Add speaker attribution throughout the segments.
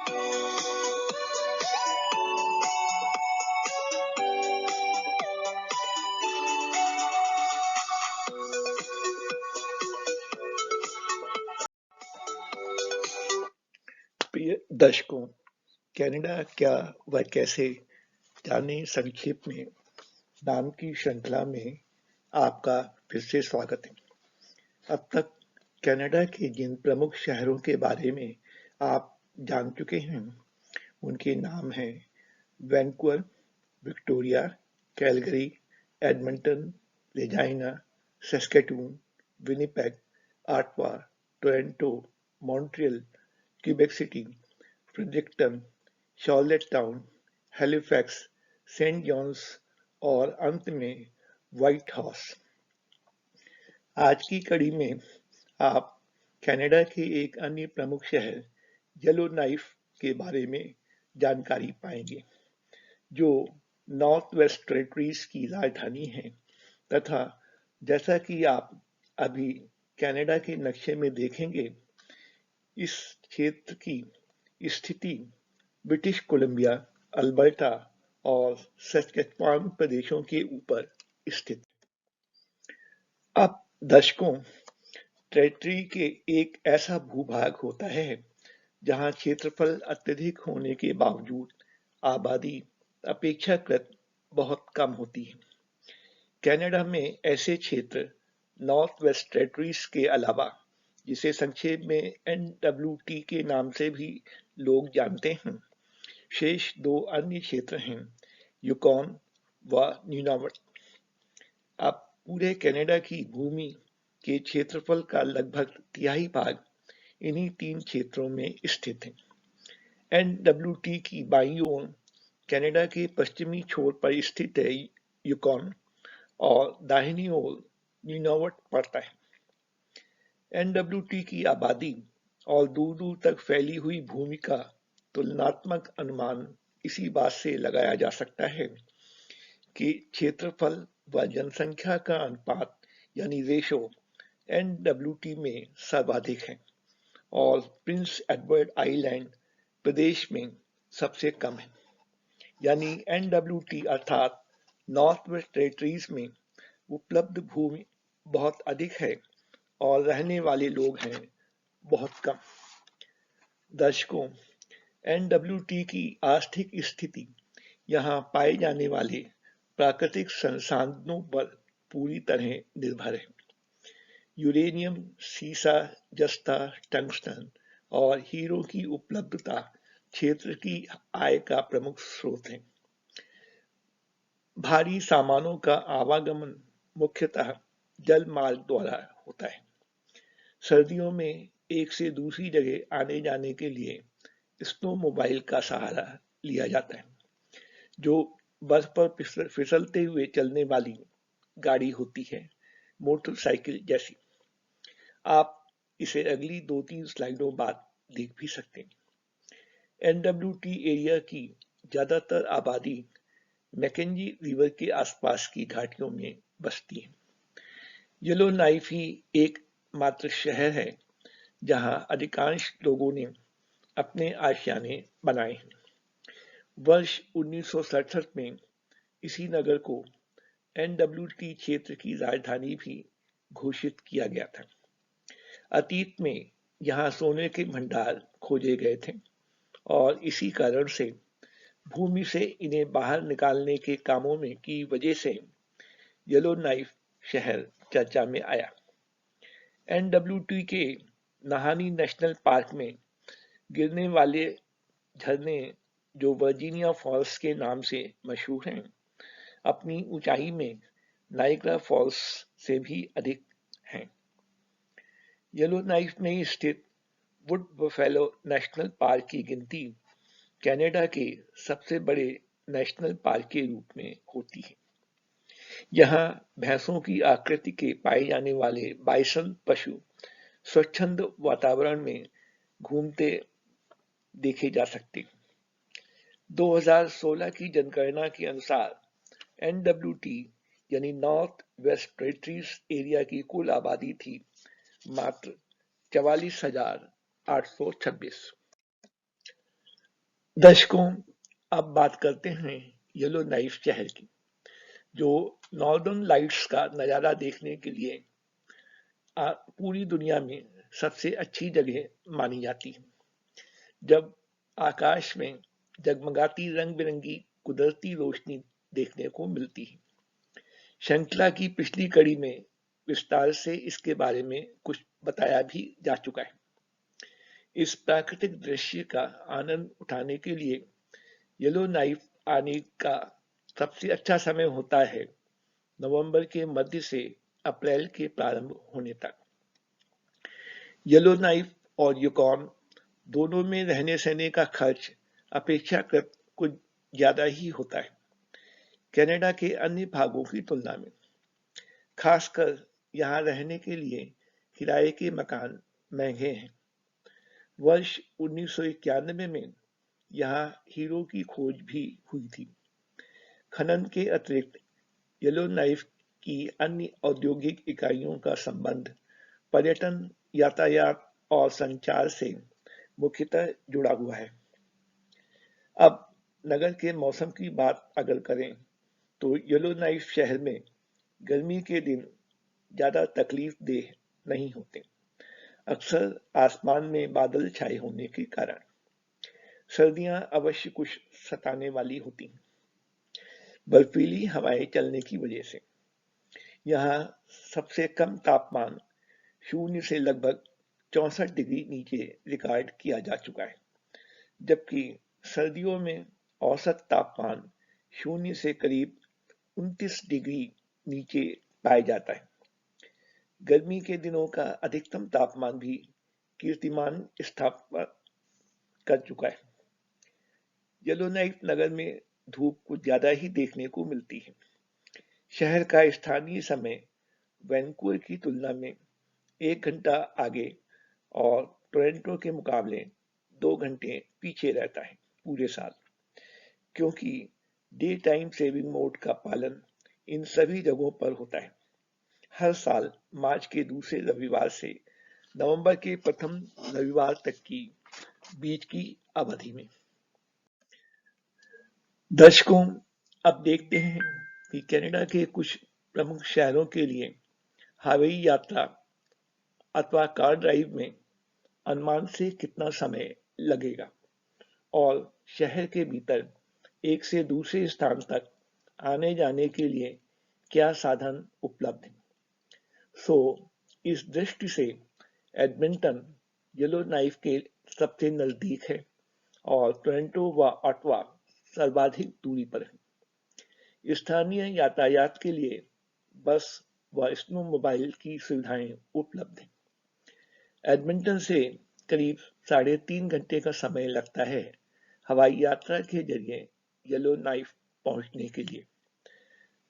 Speaker 1: प्रिय दर्शकों, कनाडा क्या व कैसे जाने संक्षेप में नाम की श्रृंखला में आपका फिर से स्वागत है। अब तक कनाडा के जिन प्रमुख शहरों के बारे में आप जान चुके हैं, उनके नाम हैं Vancouver, Victoria, Calgary, Edmonton, Regina, Saskatoon, Winnipeg, Ottawa, Toronto, Montreal, Quebec City, Fredericton, Charlottetown, Halifax, Saint John's और अंत में व्हाइट हाउस। आज की कड़ी में आप कनाडा के एक अन्य प्रमुख शहर येलोनाइफ के बारे में जानकारी पाएंगे, जो नॉर्थ वेस्ट टेरिटरीज की राजधानी है तथा जैसा कि आप अभी कनाडा के नक्शे में देखेंगे, इस क्षेत्र की स्थिति ब्रिटिश कोलंबिया, अल्बर्टा और सस्केचुआन प्रदेशों के ऊपर स्थित। अब दशकों टेरिटरी के एक ऐसा भूभाग होता है जहां क्षेत्रफल अत्यधिक होने के बावजूद आबादी अपेक्षाकृत बहुत कम होती है। कनाडा में ऐसे क्षेत्र नॉर्थ वेस्ट टेरिटरीज के अलावा, जिसे संक्षेप में NWT के नाम से भी लोग जानते हैं, शेष दो अन्य क्षेत्र हैं, यूकॉन व न्यूनावट। अब पूरे कनाडा की भूमि के क्षेत्रफल का लगभग तिहाई भाग इन्हीं तीन क्षेत्रों में स्थित है। NWT की बाईं ओर कनाडा के पश्चिमी छोर पर स्थित है यूकॉन और दाहिनी ओर न्यूनावट पड़ता है। NWT की आबादी और दूर दूर तक फैली हुई भूमि का तुलनात्मक अनुमान इसी बात से लगाया जा सकता है कि क्षेत्रफल व जनसंख्या का अनुपात यानी रेशो NWT में सर्वाधिक है और प्रिंस एडवर्ड आइलैंड प्रदेश में सबसे कम है। यानी NWT अर्थात नॉर्थ वेस्ट टेरिटरीज में उपलब्ध भूमि बहुत अधिक है और रहने वाले लोग हैं बहुत कम। दर्शकों, NWT की आर्थिक स्थिति यहाँ पाए जाने वाले प्राकृतिक संसाधनों पर पूरी तरह निर्भर है। यूरेनियम, सीसा, जस्ता, टंगस्टन और हीरो की उपलब्धता क्षेत्र की आय का प्रमुख स्रोत है। भारी सामानों का आवागमन मुख्यतः जल मार्ग द्वारा होता है। सर्दियों में एक से दूसरी जगह आने जाने के लिए स्नोमोबाइल का सहारा लिया जाता है, जो बर्फ पर फिसलते हुए चलने वाली गाड़ी होती है, मोटरसाइकिल जैसी। आप इसे अगली 2-3 स्लाइडों बाद देख भी सकते हैं। NWT एरिया की ज्यादातर आबादी मैकेंजी रिवर के आसपास की घाटियों में बसती है। येलोनाइफ ही एक मात्र शहर है जहां अधिकांश लोगों ने अपने आशियाने बनाए हैं। वर्ष 1967 में इसी नगर को NWT क्षेत्र की राजधानी भी घोषित किया गया था। अतीत में यहाँ सोने के भंडार खोजे गए थे और इसी कारण से भूमि से इन्हें बाहर निकालने के कामों में की वजह से येलोनाइफ शहर चर्चा में आया। NWT के नहानी नेशनल पार्क में गिरने वाले झरने, जो वर्जीनिया फॉल्स के नाम से मशहूर हैं, अपनी ऊंचाई में नाइग्रा फॉल्स से भी अधिक हैं। येलोनाइफ में स्थित वुड बफेलो नेशनल पार्क की गिनती कनाडा के सबसे बड़े नेशनल पार्क के रूप में होती है। यहाँ भैंसों की आकृति के पाए जाने वाले बाइसन पशु स्वच्छंद वातावरण में घूमते देखे जा सकते हैं। 2016 की जनगणना के अनुसार NWT यानी नॉर्थ वेस्ट टेरिटरीज एरिया की कुल आबादी थी मात्र 44,826। दर्शकों, अब बात करते हैं येलो नाइफ शहर की, जो नॉर्दर्न लाइट्स का नजारा देखने के लिए पूरी दुनिया में सबसे अच्छी जगह मानी जाती है। जब आकाश में जगमगाती रंग बिरंगी कुदरती रोशनी देखने को मिलती है। श्रृंखला की पिछली कड़ी में विस्तार से इसके बारे में कुछ बताया भी जा चुका है। इस प्राकृतिक दृश्य का आनंद उठाने के लिए येलो नाइफ आने का सबसे अच्छा समय होता है नवंबर के मध्य से अप्रैल के प्रारंभ होने तक। येलो नाइफ और युकॉन दोनों में रहने सहने का खर्च अपेक्षाकृत कुछ ज्यादा ही होता है कनाडा के अन्य भागों की तुलना में। खासकर यहाँ रहने के लिए किराए के मकान महंगे हैं। वर्ष 1991 में यहाँ हीरो की खोज भी हुई थी। खनन के अतिरिक्त येलो नाइफ की अन्य औद्योगिक इकाइयों का संबंध पर्यटन, यातायात और संचार से मुख्यतः जुड़ा हुआ है। अब नगर के मौसम की बात अगर करें तो येलो नाइफ शहर में गर्मी के दिन ज्यादा तकलीफ देह नहीं होते। अक्सर आसमान में बादल छाए होने के कारण सर्दियां अवश्य कुछ सताने वाली होती हैं। बर्फीली हवाएं चलने की वजह से यहाँ सबसे कम तापमान शून्य से लगभग 64 डिग्री नीचे रिकॉर्ड किया जा चुका है, जबकि सर्दियों में औसत तापमान शून्य से करीब 29 डिग्री नीचे पाया जाता है। गर्मी के दिनों का अधिकतम तापमान भी कीर्तिमान स्थापित कर चुका है। येलोनाइफ नगर में धूप कुछ ज्यादा ही देखने को मिलती है। शहर का स्थानीय समय वैंकूवर की तुलना में 1 घंटा आगे और टोरंटो के मुकाबले 2 घंटे पीछे रहता है पूरे साल, क्योंकि डे टाइम सेविंग मोड का पालन इन सभी जगहों पर होता है। हर साल मार्च के दूसरे रविवार से नवंबर के प्रथम रविवार तक की बीच की अवधि में। दर्शकों, अब देखते हैं कि कनाडा के कुछ प्रमुख शहरों के लिए हवाई यात्रा अथवा कार ड्राइव में अनुमान से कितना समय लगेगा और शहर के भीतर एक से दूसरे स्थान तक आने जाने के लिए क्या साधन उपलब्ध हैं। इस दृष्टि से एडमिंटन येलो नाइफ के सबसे नजदीक है और टोरंटो व ऑटवा सर्वाधिक दूरी पर है। स्थानीय यातायात के लिए बस व स्नोमोबाइल की सुविधाएं उपलब्ध हैं। एडमिंटन से करीब 3.5 घंटे का समय लगता है हवाई यात्रा के जरिए येलो नाइफ पहुंचने के लिए,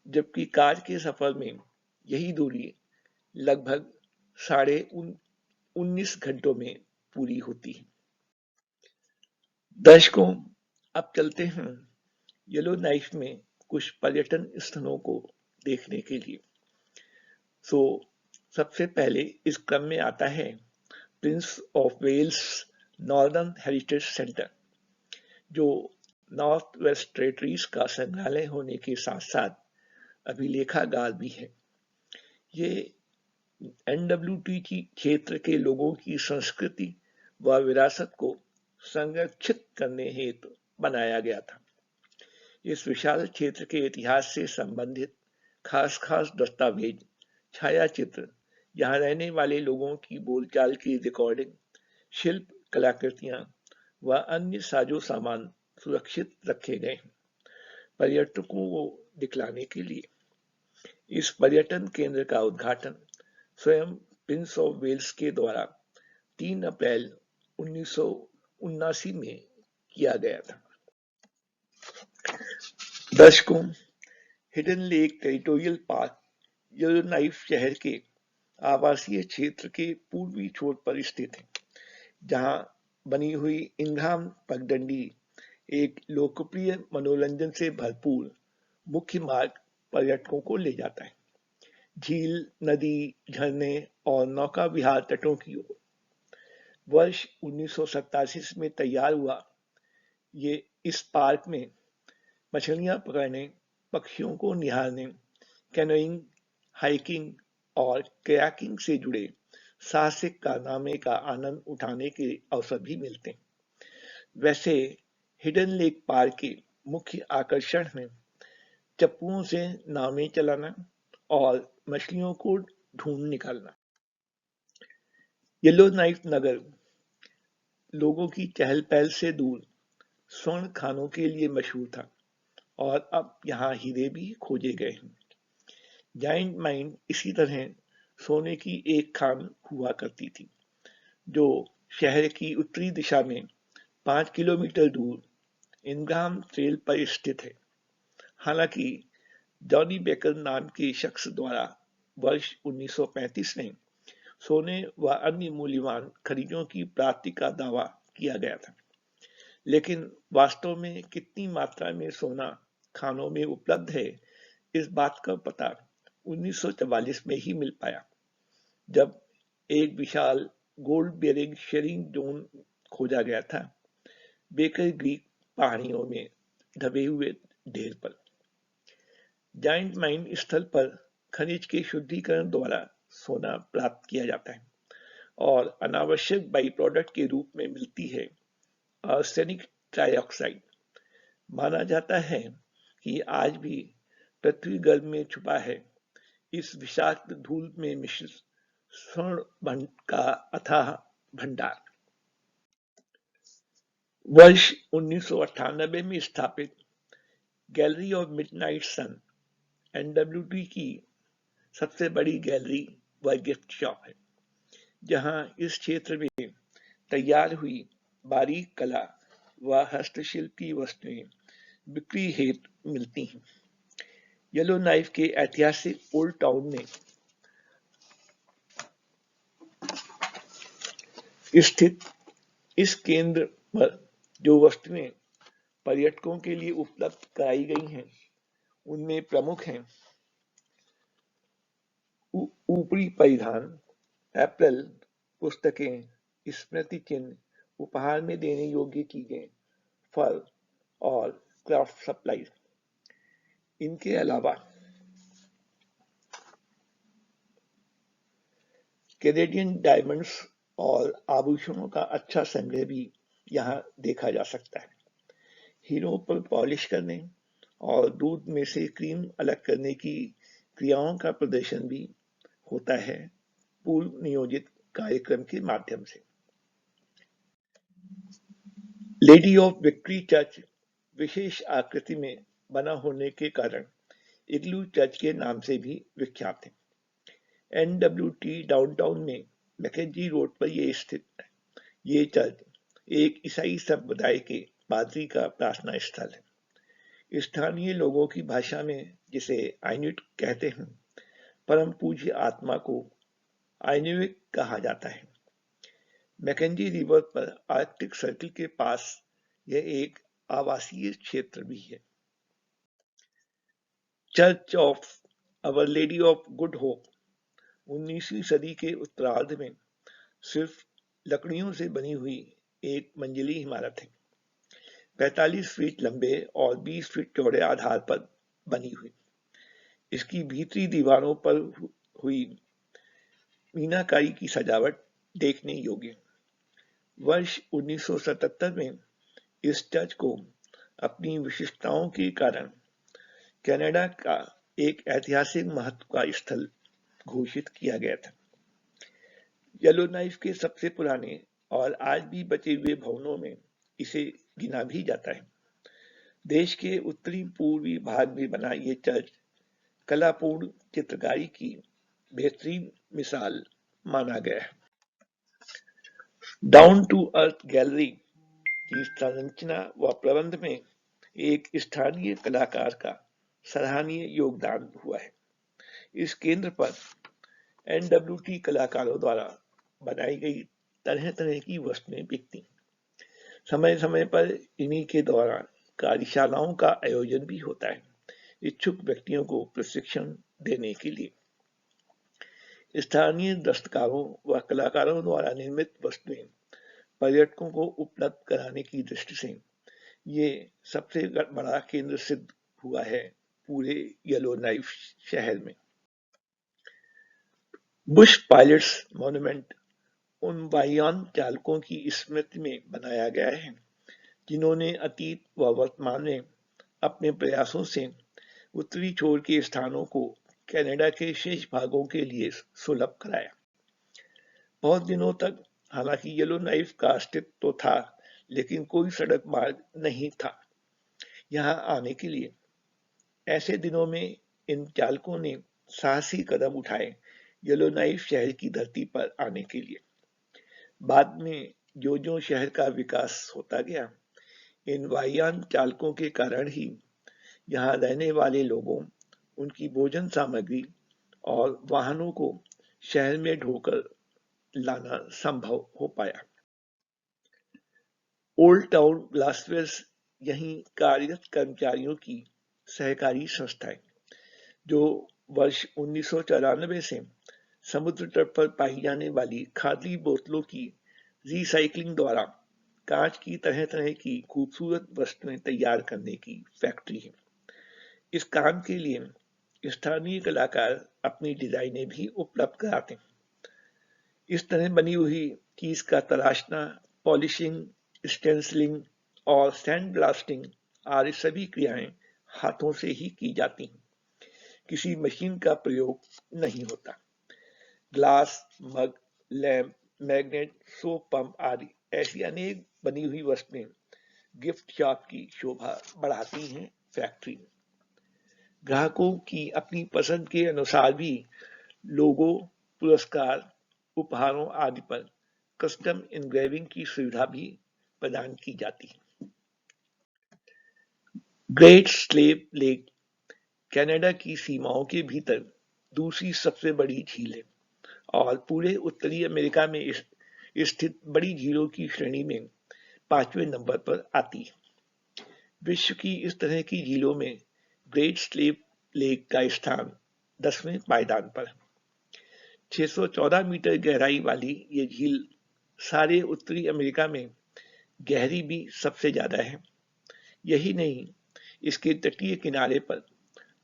Speaker 1: जबकि कार के सफर में यही दूरी लगभग 19.5 घंटों में पूरी होती है। दर्शकों, अब चलते हैं येलो नाइफ में कुछ पर्यटन स्थलों को देखने के लिए। सबसे पहले इस क्रम में आता है Prince of Wales Northern Heritage Centre, जो नॉर्थ वेस्ट टेरिटरीज का संग्रहालय होने के साथ साथ अभिलेखागार भी है। ये एनडब्ल्यूटी क्षेत्र के लोगों की संस्कृति व विरासत को संरक्षित करने हेतु बनाया गया था। इस विशाल क्षेत्र के इतिहास से संबंधित खास खास दस्तावेज, छायाचित्र, यहाँ रहने वाले लोगों की बोलचाल की रिकॉर्डिंग, शिल्प कलाकृतियां व अन्य साजो सामान सुरक्षित रखे गए हैं पर्यटकों को दिखलाने के लिए। इस पर्यटन केंद्र का उद्घाटन स्वयं प्रिंस ऑफ वेल्स के द्वारा 3 अप्रैल 1979 में किया गया था। दर्शकों, हिडन लेक टेरिटोरियल पार्क येलोनाइफ शहर के आवासीय क्षेत्र के पूर्वी छोर पर स्थित है, जहां बनी हुई इंघाम पगडंडी एक लोकप्रिय मनोरंजन से भरपूर मुख्य मार्ग पर्यटकों को ले जाता है। झील, नदी, झरने और नौका विहार तटों की ओर। वर्ष 1987 में तैयार हुआ ये इस पार्क में मछलियां पकड़ने, पक्षियों को निहारने, कैनोइंग, हाइकिंग और कयाकिंग से जुड़े साहसिक कारनामे का आनंद उठाने के अवसर भी मिलते हैं। वैसे हिडन लेक पार्क के मुख्य आकर्षण हैं चप्पुओं से नावें चलाना और मछलियों को ढूंढ निकालना। येलो नाइफ नगर लोगों की चहल पहल से दूर स्वर्ण खानों के लिए मशहूर था और अब यहाँ हीरे भी खोजे गए हैं। जाइंट माइन इसी तरह सोने की एक खान हुआ करती थी जो शहर की उत्तरी दिशा में 5 किलोमीटर दूर इनग्राम ट्रेल पर स्थित है। हालांकि जॉनी बेकर नाम के शख्स द्वारा वर्ष 1935 में सोने व अन्य मूल्यवान खनिजों की प्राप्ति का दावा किया गया था, लेकिन वास्तव में कितनी मात्रा में सोना खानों में उपलब्ध है इस बात का पता 1944 में ही मिल पाया, जब एक विशाल गोल्ड बेरिंग शेयरिंग जोन खोजा गया था बेकर ग्रीक पहाड़ियों में दबे हुए ढेर पर। जाइंट माइन स्थल पर खनिज के शुद्धिकरण द्वारा सोना प्राप्त किया जाता है और अनावश्यक बाई प्रोडक्ट के रूप में मिलती है आर्सेनिक ट्राइऑक्साइड। माना जाता है कि आज भी पृथ्वी गर्भ में छुपा है इस विषाक्त धूल में मिश्रित स्वर्ण का अथाह भंडार। वर्ष 1998 में स्थापित Gallery of Midnight Sun NWT की सबसे बड़ी गैलरी व गिफ्ट शॉप है, जहां इस क्षेत्र में तैयार हुई बारीक कला व हस्तशिल्प की वस्तुएं बिक्री हेतु मिलती हैं। येलो नाइफ के ऐतिहासिक ओल्ड टाउन में स्थित इस केंद्र पर जो वस्तुएं पर्यटकों के लिए उपलब्ध कराई गई हैं उनमें प्रमुख हैं ऊपरी परिधान, एप्पल, पुस्तकें, स्मृति चिन्ह, उपहार में देने योग्य चीजें, फल और क्राफ्ट सप्लाईज। इनके अलावा कैनेडियन डायमंड्स और आभूषणों का अच्छा संग्रह भी यहाँ देखा जा सकता है। हीरों पर पॉलिश करने और दूध में से क्रीम अलग करने की क्रियाओं का प्रदर्शन भी होता है पूर्व नियोजित कार्यक्रम के माध्यम से। लेडी ऑफ विक्ट्री चर्च विशेष आकृति में बना होने के कारण इग्लू चर्च के नाम से भी विख्यात है। NWT डाउनटाउन में मैकेंजी रोड पर यह स्थित है। ये चर्च एक ईसाई संप्रदाय के पादरी का प्रार्थना स्थल है। स्थानीय लोगों की भाषा में जिसे आइनुट कहते हैं, परम पूज्य आत्मा को आइनुविक कहा जाता है। मैकेंजी रिवर पर आर्कटिक सर्किल के पास यह एक आवासीय क्षेत्र भी है। Church of our lady of good hope 19वीं सदी के उत्तरार्ध में सिर्फ लकड़ियों से बनी हुई एक मंजिली इमारत है, 45 फीट लंबे और 20 फीट चौड़े आधार पर बनी हुई। इसकी भीतरी दीवारों पर हुई मीनाकारी की सजावट देखने योग्य। वर्ष 1977 में इस चर्च को अपनी विशिष्टताओं के कारण कनाडा का एक ऐतिहासिक महत्व का स्थल घोषित किया गया था। येलो नाइफ के सबसे पुराने और आज भी बचे हुए भवनों में इसे गिना भी जाता है। देश के उत्तरी पूर्वी भाग में बना ये चर्च कलापूर्ण चित्रकारी की बेहतरीन मिसाल माना गया है। डाउन टू अर्थ गैलरी की संरचना व प्रबंध में एक स्थानीय कलाकार का सराहनीय योगदान हुआ है। इस केंद्र पर NWT कलाकारों द्वारा बनाई गई तरह तरह की वस्तुएं बिकती। समय समय पर इन्हीं के द्वारा कार्यशालाओं का आयोजन भी होता है इच्छुक व्यक्तियों को प्रशिक्षण देने के लिए। स्थानीय दस्तकारों व कलाकारों द्वारा निर्मित वस्तुएं पर्यटकों को उपलब्ध कराने की दृष्टि से ये सबसे बड़ा केंद्र सिद्ध हुआ है पूरे येलोनाइफ शहर में। बुश पायलट्स मॉन्यूमेंट उन वायुयान चालकों की स्मृति में बनाया गया है जिन्होंने अतीत व वर्तमान में अपने प्रयासों से उत्तरी छोर के स्थानों को कनाडा के शेष भागों के लिए सुलभ कराया। बहुत दिनों तक हालांकि येलोनाइफ का अस्तित्व तो था, लेकिन कोई सड़क मार्ग नहीं था यहां आने के लिए। ऐसे दिनों में इन चालकों ने साहसी कदम उठाए येलोनाइफ शहर की धरती पर आने के लिए। बाद में जो जो शहर का विकास होता गया, इन वायुयान चालकों के कारण ही यहाँ रहने वाले लोगों, उनकी भोजन सामग्री और वाहनों को शहर में ढोकर लाना संभव हो पाया। ओल्ड टाउन ग्लासवेयर यहीं कार्यरत कर्मचारियों की सहकारी संस्था है, जो वर्ष 1994 से समुद्र तट पर पाई जाने वाली खादी बोतलों की रिसाइकलिंग द्वारा कांच की तरह तरह की खूबसूरत वस्तुएं तैयार करने की फैक्ट्री है। इस काम के लिए स्थानीय कलाकार अपनी डिजाइनें भी उपलब्ध कराते हैं। इस तरह बनी हुई चीज का तराशना, पॉलिशिंग, स्टेंसिलिंग और सैंड ब्लास्टिंग आदि सभी क्रियाएं हाथों से ही की जाती हैं। किसी मशीन का प्रयोग नहीं होता। ग्लास, मग, लैंप, मैग्नेट, सोप पंप आदि ऐसी अनेक बनी हुई वस्तुएं गिफ्ट शॉप की शोभा बढ़ाती हैं फैक्ट्री में। ग्राहकों की अपनी पसंद के अनुसार भी लोगो, पुरस्कार, उपहारों आदि पर कस्टम इनग्रेविंग की सुविधा भी प्रदान की जाती है। ग्रेट स्लेव लेक कनाडा की सीमाओं के भीतर दूसरी सबसे बड़ी झील है और पूरे उत्तरी अमेरिका में स्थित बड़ी झीलों की श्रेणी में 5वें नंबर पर आती है। विश्व की इस तरह की झीलों में ग्रेट स्लेव लेक का स्थान 10वें पायदान पर है। 614 मीटर गहराई वाली ये झील सारे उत्तरी अमेरिका में गहरी भी सबसे ज्यादा है। यही नहीं, इसके तटीय किनारे पर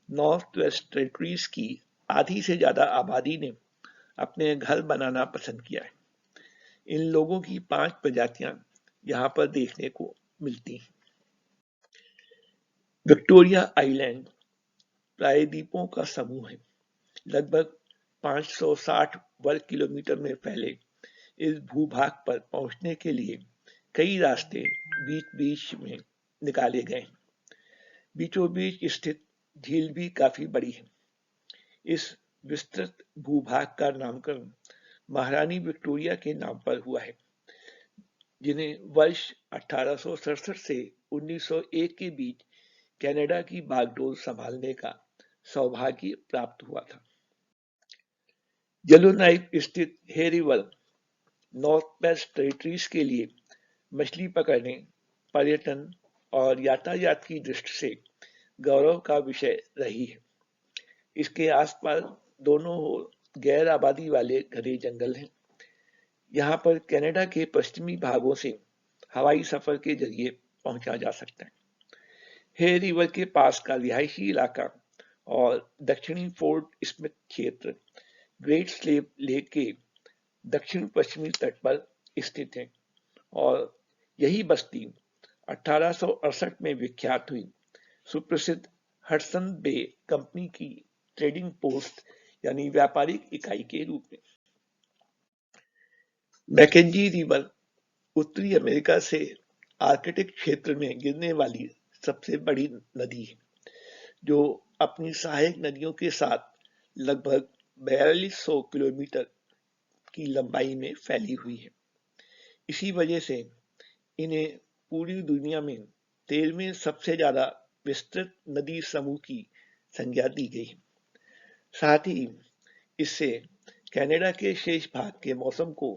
Speaker 1: नॉर्थ वेस्ट टेरिटरीज की आधी से ज्यादा आबादी ने अपने घर बनाना पसंद किया है। इन लोगों की 5 प्रजातियां यहाँ पर देखने को मिलती हैं। विक्टोरिया आइलैंड प्रायद्वीपों का समूह है। लगभग 560 वर्ग किलोमीटर में फैले इस भूभाग पर पहुंचने के लिए कई रास्ते बीच बीच में निकाले गए। बीचों बीच स्थित झील भी काफी बड़ी है। इस विस्तृत भूभाग का नामकरण महारानी विक्टोरिया के नाम पर हुआ है, जिन्हें वर्ष 1867 से 1901 के बीच कनाडा की बागडोर संभालने का सौभाग्य प्राप्त हुआ था। येलोनाइफ स्थित हे रिवर नॉर्थ वेस्ट टेरिटरीज के लिए मछली पकड़ने, पर्यटन और यातायात की दृष्टि से गौरव का विषय रही है। इसके आसपास दोनों ओर गैर आबादी वाले घने जंगल हैं। यहाँ पर कनाडा के पश्चिमी भागों से हवाई सफर के जरिए पहुंचा जा सकता है। हे रिवर के पास का रिहायशी इलाका और दक्षिणी फोर्ट स्मिथ क्षेत्र ग्रेट स्लेव लेक के दक्षिण पश्चिमी तट पर स्थित है और यही बस्ती 1868 में विख्यात हुई सुप्रसिद्ध हडसन बे कंपनी की ट्रेडिंग पोस्ट यानी व्यापारिक इकाई के रूप में। मैकेंजी रिवर उत्तरी अमेरिका से आर्कटिक क्षेत्र में गिरने वाली सबसे बड़ी नदी है, जो अपनी सहायक नदियों के साथ लगभग 4200 किलोमीटर की लंबाई में फैली हुई है। इसी वजह से इन्हें पूरी दुनिया में 13वें सबसे ज्यादा विस्तृत नदी समूह की संज्ञा दी गई है। साथ ही इससे कनाडा के शेष भाग के मौसम को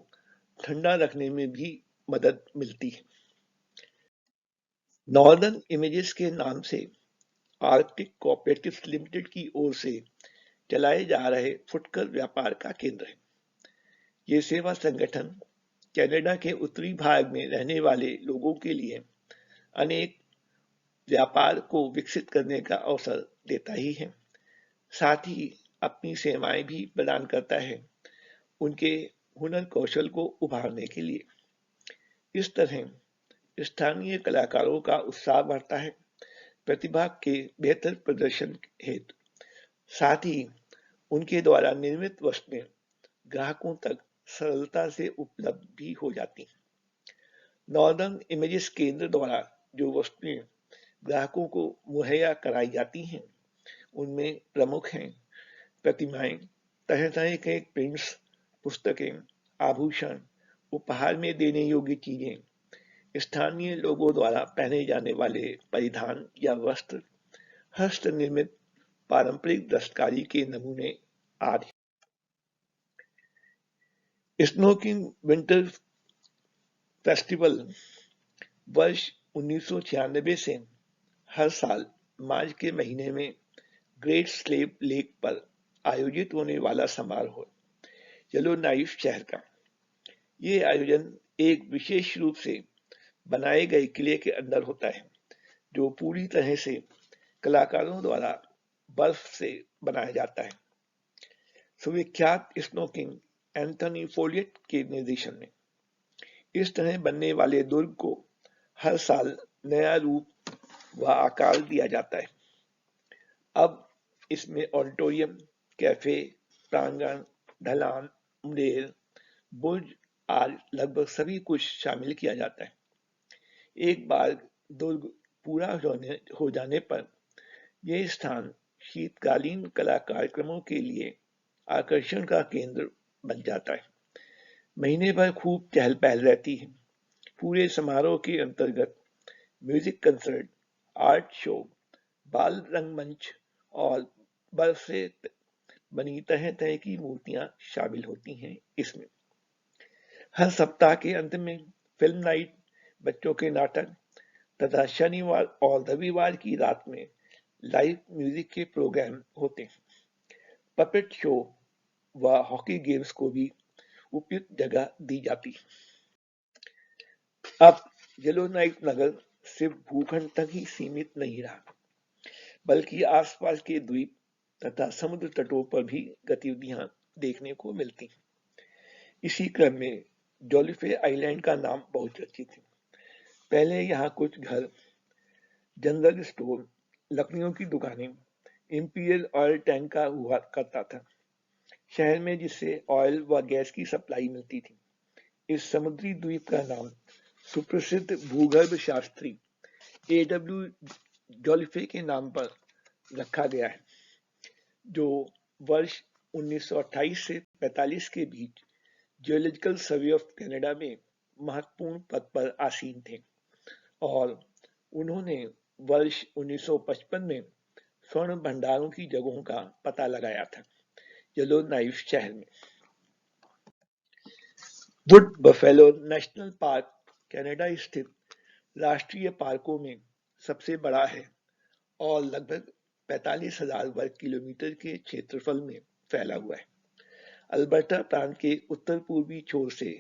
Speaker 1: ठंडा रखने में भी मदद मिलती है। नॉर्दर्न इमेजेस के नाम से आर्कटिक कोऑपरेटिव्स लिमिटेड की ओर से चलाए जा रहे फुटकर व्यापार का केंद्र है। ये सेवा संगठन कनाडा के उत्तरी भाग में रहने वाले लोगों के लिए अनेक व्यापार को विकसित करने का अवसर देता ही है, साथ ही अपनी सेवाएं भी प्रदान करता है उनके हुनर कौशल को उभारने के लिए। इस तरह स्थानीय कलाकारों का उत्साह बढ़ता है प्रतिभा के बेहतर प्रदर्शन हेतु, साथ ही उनके द्वारा निर्मित वस्तुएं ग्राहकों तक सरलता से उपलब्ध भी हो जाती हैं। नॉर्दर्न इमेजेस केंद्र द्वारा जो वस्तुएं ग्राहकों को मुहैया कराई जाती हैं, उनमें प्रमुख हैं प्रतिमाएं, तरह तरह के प्रिंट्स, पुस्तकें, आभूषण, उपहार में देने योग्य चीजें, स्थानीय लोगों द्वारा पहने जाने वाले परिधान या वस्त्र, हस्त निर्मित पारंपरिक दस्तकारी के नमूने आदि। स्नोकिंग विंटर फेस्टिवल वर्ष 1996 से हर साल मार्च के महीने में ग्रेट स्लेव लेक पर आयोजित होने वाला समारोह येलोनाइफ शहर का। ये आयोजन एक विशेष रूप से बनाए गए किले के अंदर होता है, जो पूरी तरह से कलाकारों द्वारा बर्फ से बनाया जाता है। सुविख्यात स्नोकिंग एंथनी फोलियट के निर्देशन में इस तरह बनने वाले दुर्ग को हर साल नया रूप व आकार दिया जाता है। अब इसमें ऑडिटोरियम, कैफे, प्रांगण, ढलान, मुंडेर, बुर्ज आदि लगभग सभी कुछ शामिल किया जाता है। एक बार दुर्ग पूरा हो जाने पर यह स्थान शीतकालीन कला कार्यक्रमों के लिए आकर्षण का केंद्र बन जाता है। महीने भर खूब चहल पहल रहती है। पूरे समारोह के अंतर्गत म्यूजिक कंसर्ट, आर्ट शो, बाल रंगमंच और बर्फ से बनी तरह तरह की मूर्तियां शामिल होती हैं। इसमें हर सप्ताह के अंत में फिल्म नाइट, बच्चों के नाटक तथा शनिवार और रविवार की रात में लाइव म्यूजिक के प्रोग्राम होते हैं। पपेट शो व हॉकी गेम्स को भी उपयुक्त जगह दी जाती है। अब येलोनाइफ नगर सिर्फ भूखंड तक ही सीमित नहीं रहा, बल्कि आसपास के द्वीप तथा समुद्र तटों पर भी गतिविधियां देखने को मिलती हैं। इसी क्रम में जॉलीफे आइलैंड का नाम बहुत चर्चित है। पहले यहाँ कुछ घर, जनरल स्टोर, लकड़ियों की दुकानें, इंपीरियल ऑयल टैंक का हुआ करता था शहर में, जिससे ऑयल व गैस की सप्लाई मिलती थी। इस समुद्री द्वीप का नाम सुप्रसिद्ध भूगर्भ शास्त्री A.W. जॉलीफे के नाम पर रखा गया है, जो वर्ष 1928 से 45 के बीच जियोलॉजिकल सर्वे ऑफ कनाडा में महत्वपूर्ण पद पर आसीन थे और उन्होंने वर्ष 1955 में स्वर्ण भंडारों की जगहों का पता लगाया था येलोनाइफ शहर में। Would buffalo national park Canada स्थित राष्ट्रीय पार्कों में सबसे बड़ा है और लगभग 45,000 वर्ग किलोमीटर के क्षेत्रफल में फैला हुआ है। अल्बर्टा प्रांत के उत्तर पूर्वी छोर से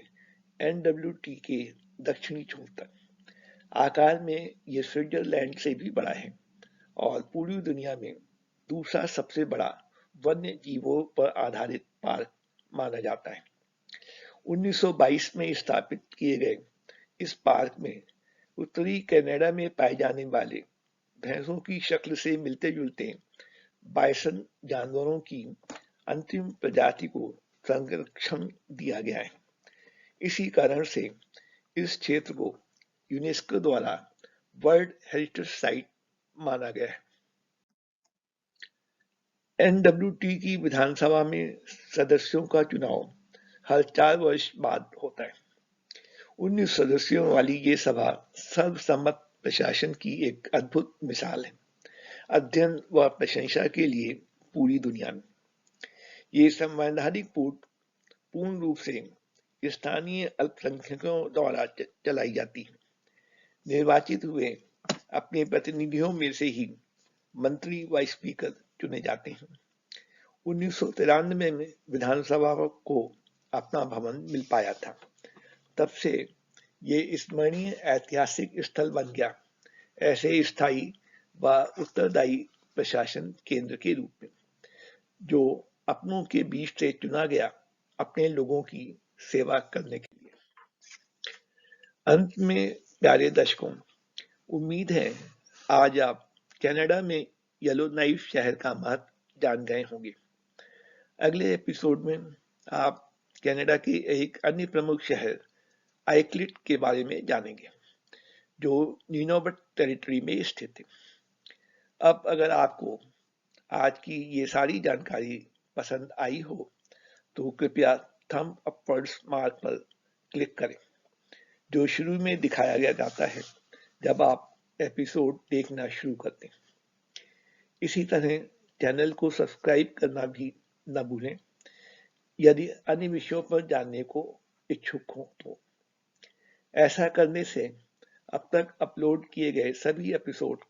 Speaker 1: NWT के दक्षिणी छोर तक। आकार में ये स्विट्जरलैंड से भी बड़ा है और पूरी दुनिया में दूसरा सबसे बड़ा वन्य जीवों पर आधारित पार्क माना जाता है। 1922 में स्थापित किए गए इस पार्क में उत्तरी कनाडा में पाए जाने वाले भैंसों की शक्ल से मिलते जुलते बाइसन जानवरों की अंतिम प्रजाति को संरक्षण दिया गया है। इसी कारण से इस क्षेत्र को यूनेस्को द्वारा वर्ल्ड हेरिटेज साइट माना गया है। NWT की विधानसभा में सदस्यों का चुनाव हर 4 वर्ष बाद होता है। 19 सदस्यों वाली ये सभा सर्वसम्मत प्रशासन की एक अद्भुत मिसाल है, अध्ययन व प्रशंसा के लिए पूरी दुनिया में। ये संवैधानिक बोर्ड पूर्ण रूप से स्थानीय अल्पसंख्यकों द्वारा चलाई जाती है। निर्वाचित हुए अपने प्रतिनिधियों में से ही मंत्री व स्पीकर चुने जाते हैं। 1993 में विधानसभा को अपना भवन मिल पाया था। तब से ये स्मरणीय ऐतिहासिक स्थल बन गया, ऐसे स्थायी व उत्तरदायी प्रशासन केंद्र के रूप में, जो अपनों के बीच से चुना गया अपने लोगों की सेवा करने के लिए। अंत में प्यारे दर्शकों, उम्मीद है आज आप कनाडा में येलोनाइफ शहर का महत्व जान गए होंगे। अगले एपिसोड में आप कनाडा के एक अन्य प्रमुख शहर आइक्लिट के बारे में जानेंगे, जो न्यूनोबट टेरिटरी में स्थित है। अब अगर आपको आज की ये सारी जानकारी पसंद आई हो तो कृपया थंब अपवर्ड्स मार्क पर क्लिक करें, जो शुरू में दिखाया गया जाता है जब आप एपिसोड देखना शुरू करते हैं। इसी तरह चैनल को सब्सक्राइब करना भी न भूलें यदि अन्य विषयों पर जानने को इच्छुक हो तो। ऐसा करने से अब तक अपलोड किए गए सभी एपिसोड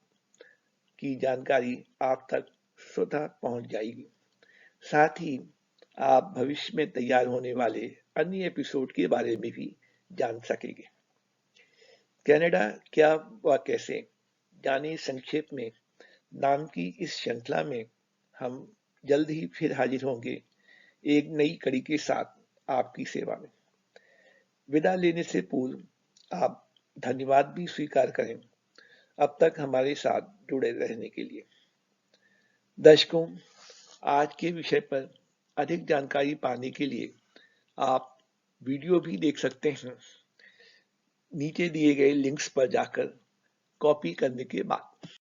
Speaker 1: की जानकारी आप तक स्वतः पहुंच जाएगी। साथ ही आप भविष्य में तैयार होने वाले अन्य एपिसोड के बारे में भी जान सकेंगे। कनाडा क्या व कैसे जाने संक्षेप में नाम की इस श्रृंखला में हम जल्द ही फिर हाजिर होंगे एक नई कड़ी के साथ आपकी सेवा में। विदा लेने से पूर्व आप धन्यवाद भी स्वीकार करें अब तक हमारे साथ जुड़े रहने के लिए। दर्शकों, आज के विषय पर अधिक जानकारी पाने के लिए आप वीडियो भी देख सकते हैं नीचे दिए गए लिंक्स पर जाकर कॉपी करने के बाद।